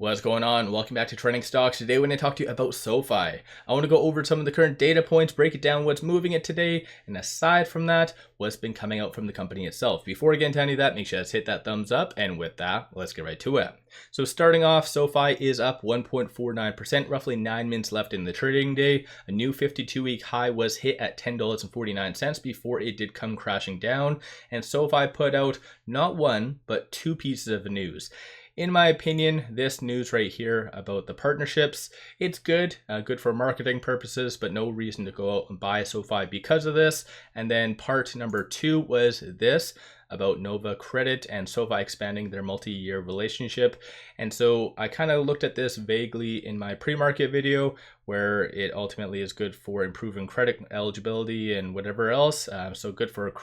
What's going on? Welcome back to Trending Stocks. Today we're going to talk to you about SoFi. I want to go over some of the current data points, break it down, what's moving it today, and aside from that, what's been coming out from the company itself. Before we get into any of that, make sure to hit that thumbs up, and with that, let's get right to it. So starting off, SoFi is up 1.49%, roughly 9 minutes left in the trading day. A new 52-week high was hit at $10.49 before it did come crashing down, and SoFi put out not one, but two pieces of news. In my opinion, this news right here about the partnerships, it's good, good for marketing purposes, but no reason to go out and buy SoFi because of this. And then part number two was this about Nova Credit and SoFi expanding their multi-year relationship. And so I kind of looked at this vaguely in my pre-market video, where it ultimately is good for improving credit eligibility and whatever else. So good for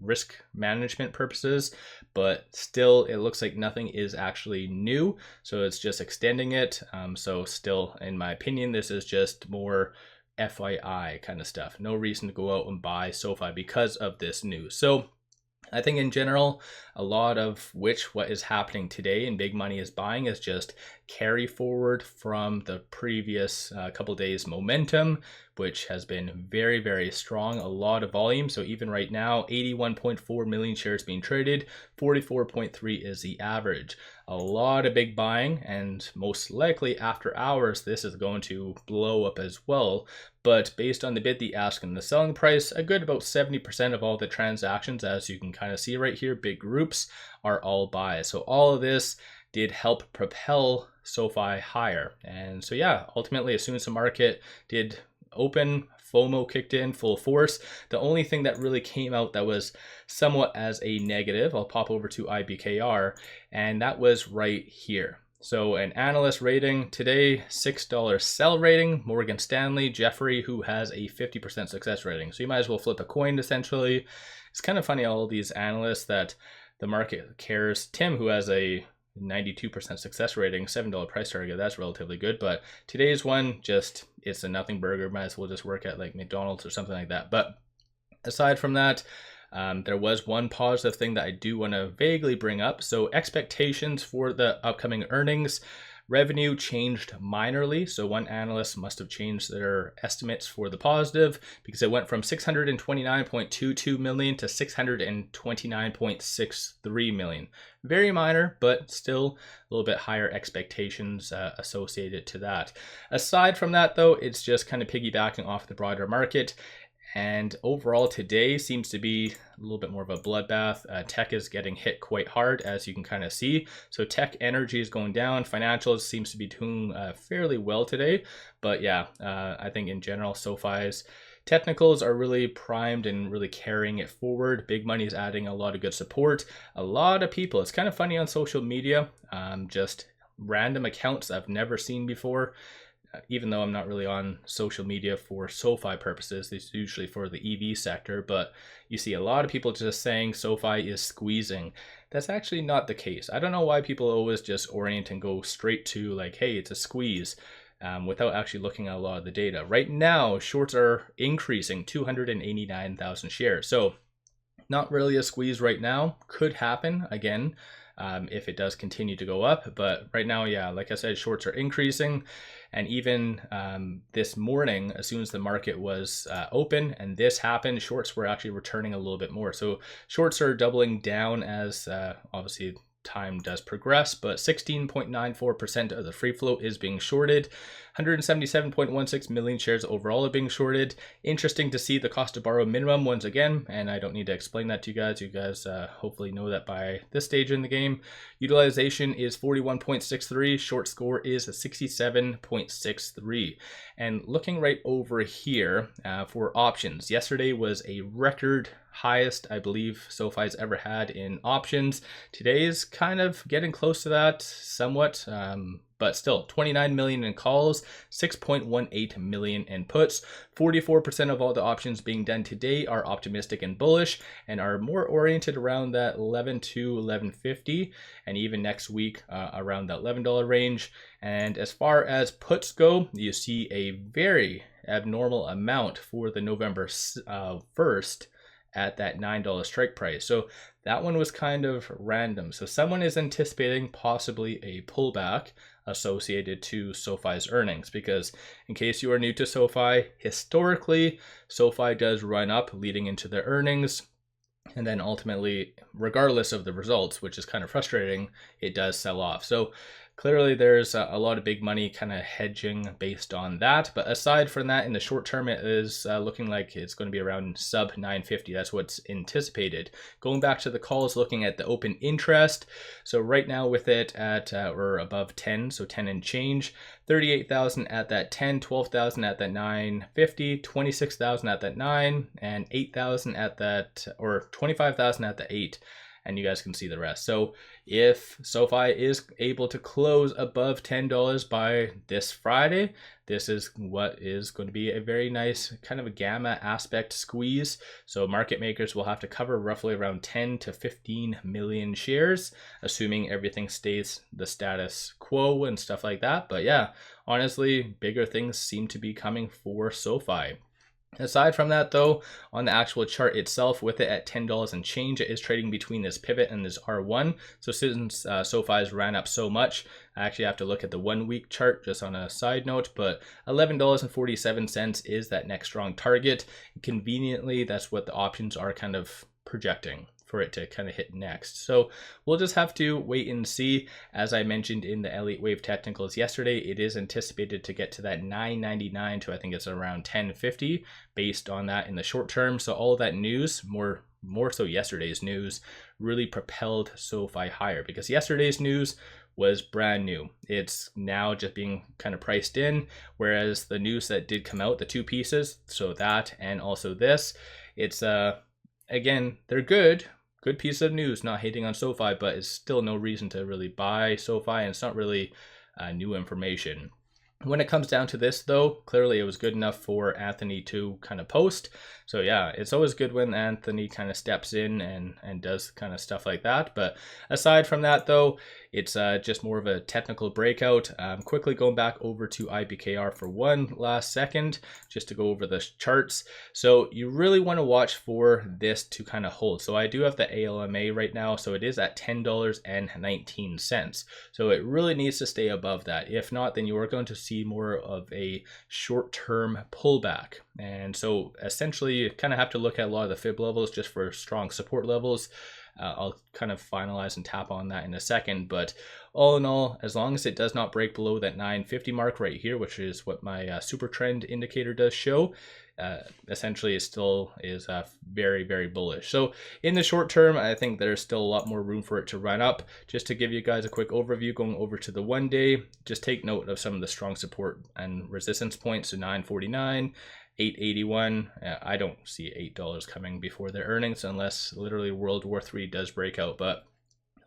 risk management purposes, but still it looks like nothing is actually new, so it's just extending it. So still, in my opinion, this is just more FYI kind of stuff. No reason to go out and buy SoFi because of this news. So I think in general, a lot of what is happening today and big money is buying is just carry forward from the previous couple days momentum, which has been very, very strong, a lot of volume. So even right now, 81.4 million shares being traded, 44.3 is the average. A lot of big buying, and most likely after hours, this is going to blow up as well. But based on the bid, the ask, and the selling price, a good about 70% of all the transactions, as you can kind of see right here, big groups, are all buys. So all of this did help propel SoFi higher. And so yeah, ultimately, as soon as the market did open, FOMO kicked in full force. The only thing that really came out that was somewhat as a negative, I'll pop over to IBKR, and that was right here. So an analyst rating today, $6 sell rating, Morgan Stanley, Jeffrey, who has a 50% success rating. So you might as well flip a coin essentially. It's kind of funny, all these analysts that the market cares. Tim, who has a 92% success rating, $7 price target, that's relatively good. But today's one, just it's a nothing burger, might as well just work at like McDonald's or something like that. But aside from that, there was one positive thing that I do want to vaguely bring up. So expectations for the upcoming earnings. Revenue changed minorly, so one analyst must have changed their estimates for the positive, because it went from 629.22 million to 629.63 million. Very minor, but still a little bit higher expectations associated to that. Aside from that, though, it's just kind of piggybacking off the broader market. And overall today seems to be a little bit more of a bloodbath. Tech is getting hit quite hard, as you can kind of see. So tech energy is going down. Financials seems to be doing fairly well today. But yeah, I think in general, SoFi's technicals are really primed and really carrying it forward. Big money is adding a lot of good support. A lot of people, it's kind of funny on social media, just random accounts I've never seen before. Even though I'm not really on social media for SoFi purposes, it's usually for the EV sector, but you see a lot of people just saying SoFi is squeezing. That's actually not the case. I don't know why people always just orient and go straight to like, hey, it's a squeeze, without actually looking at a lot of the data. Right now, shorts are increasing 289,000 shares. So not really a squeeze right now. Could happen again if it does continue to go up. But right now, yeah, like I said, shorts are increasing. And even this morning, as soon as the market was open and this happened, shorts were actually returning a little bit more. So shorts are doubling down as obviously time does progress, but 16.94% of the free float is being shorted. 177.16 million shares overall are being shorted. Interesting to see the cost to borrow minimum once again, and I don't need to explain that to you guys. You guys hopefully know that by this stage in the game. Utilization is 41.63. Short score is 67.63. And looking right over here for options, yesterday was a record highest I believe SoFi's ever had in options. Today's kind of getting close to that somewhat, but still 29 million in calls, 6.18 million in puts. 44% of all the options being done today are optimistic and bullish and are more oriented around that 11 to 11.50, and even next week around that $11 range. And as far as puts go, you see a very abnormal amount for the November 1st at that $9 strike price. So that one was kind of random. So someone is anticipating possibly a pullback associated to SoFi's earnings, because in case you are new to SoFi, historically SoFi does run up leading into their earnings, and then ultimately, regardless of the results, which is kind of frustrating, it does sell off. So clearly there's a lot of big money kind of hedging based on that. But aside from that, in the short term, it is looking like it's going to be around sub 950. That's what's anticipated. Going back to the calls, looking at the open interest. So right now with it at or above 10, so 10 and change, 38,000 at that 10, 12,000 at that 950, 26,000 at that 9, and 8,000 at that, or 25,000 at the 8. And you guys can see the rest. So if SoFi is able to close above $10 by this Friday, this is what is going to be a very nice kind of a gamma aspect squeeze. So market makers will have to cover roughly around 10 to 15 million shares, assuming everything stays the status quo and stuff like that. But yeah, honestly, bigger things seem to be coming for SoFi. Aside from that though, on the actual chart itself, with it at $10 and change, it is trading between this pivot and this R1. So since SoFi's ran up so much, I actually have to look at the 1 week chart just on a side note, but $11.47 is that next strong target. Conveniently, that's what the options are kind of projecting for it to kind of hit next. So we'll just have to wait and see. As I mentioned in the Elliott Wave technicals yesterday, it is anticipated to get to that 999 to I think it's around 1050 based on that in the short term. So all of that news, more so yesterday's news, really propelled SoFi higher, because yesterday's news was brand new. It's now just being kind of priced in, whereas the news that did come out, the two pieces, so that and also this, it's again, they're good piece of news, not hating on SoFi, but it's still no reason to really buy SoFi, and it's not really new information. When it comes down to this though, clearly it was good enough for Anthony to kind of post. So yeah, it's always good when Anthony kind of steps in and does kind of stuff like that. But aside from that though, it's just more of a technical breakout. Quickly going back over to IBKR for one last second, just to go over the charts. So you really want to watch for this to kind of hold. So I do have the ALMA right now, so it is at $10.19. So it really needs to stay above that. If not, then you are going to see more of a short-term pullback. And so essentially you kind of have to look at a lot of the fib levels just for strong support levels. I'll kind of finalize and tap on that in a second, but all in all, as long as it does not break below that 950 mark right here, which is what my super trend indicator does show, essentially it still is very, very bullish. So in the short term, I think there's still a lot more room for it to run up. Just to give you guys a quick overview, going over to the 1 day, just take note of some of the strong support and resistance points. So 949, 881. I don't see $8 coming before their earnings unless literally World War III does break out. But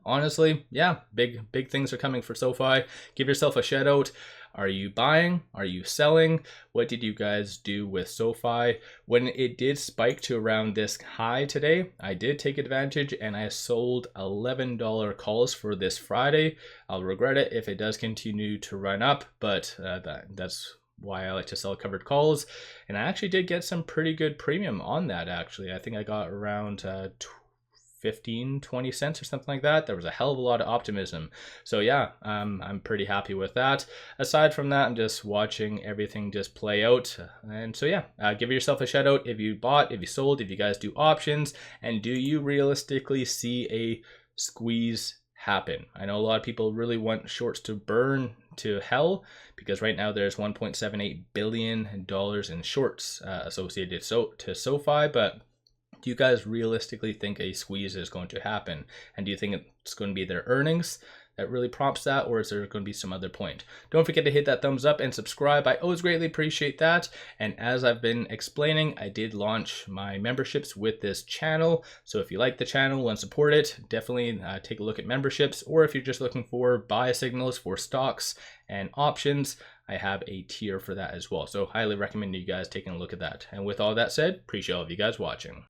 honestly, yeah, big things are coming for SoFi. Give yourself a shout out. Are you buying? Are you selling? What did you guys do with SoFi? When it did spike to around this high today, I did take advantage and I sold $11 calls for this Friday. I'll regret it if it does continue to run up, but that's why I like to sell covered calls. And I actually did get some pretty good premium on that. Actually, I think I got around 15-20 cents or something like that. There was a hell of a lot of optimism. So yeah, I'm pretty happy with that. Aside from that, I'm just watching everything just play out. And so yeah, give yourself a shout out if you bought, if you sold, if you guys do options, and do you realistically see a squeeze happen? I know a lot of people really want shorts to burn to hell, because right now there's $1.78 billion in shorts associated to SoFi, but do you guys realistically think a squeeze is going to happen? And do you think it's going to be their earnings that really prompts that, or is there going to be some other point? Don't forget to hit that thumbs up and subscribe. I always greatly appreciate that. And as I've been explaining, I did launch my memberships with this channel. So if you like the channel and support it, definitely take a look at memberships. Or if you're just looking for buy signals for stocks and options, I have a tier for that as well. So highly recommend you guys taking a look at that. And with all that said, appreciate all of you guys watching.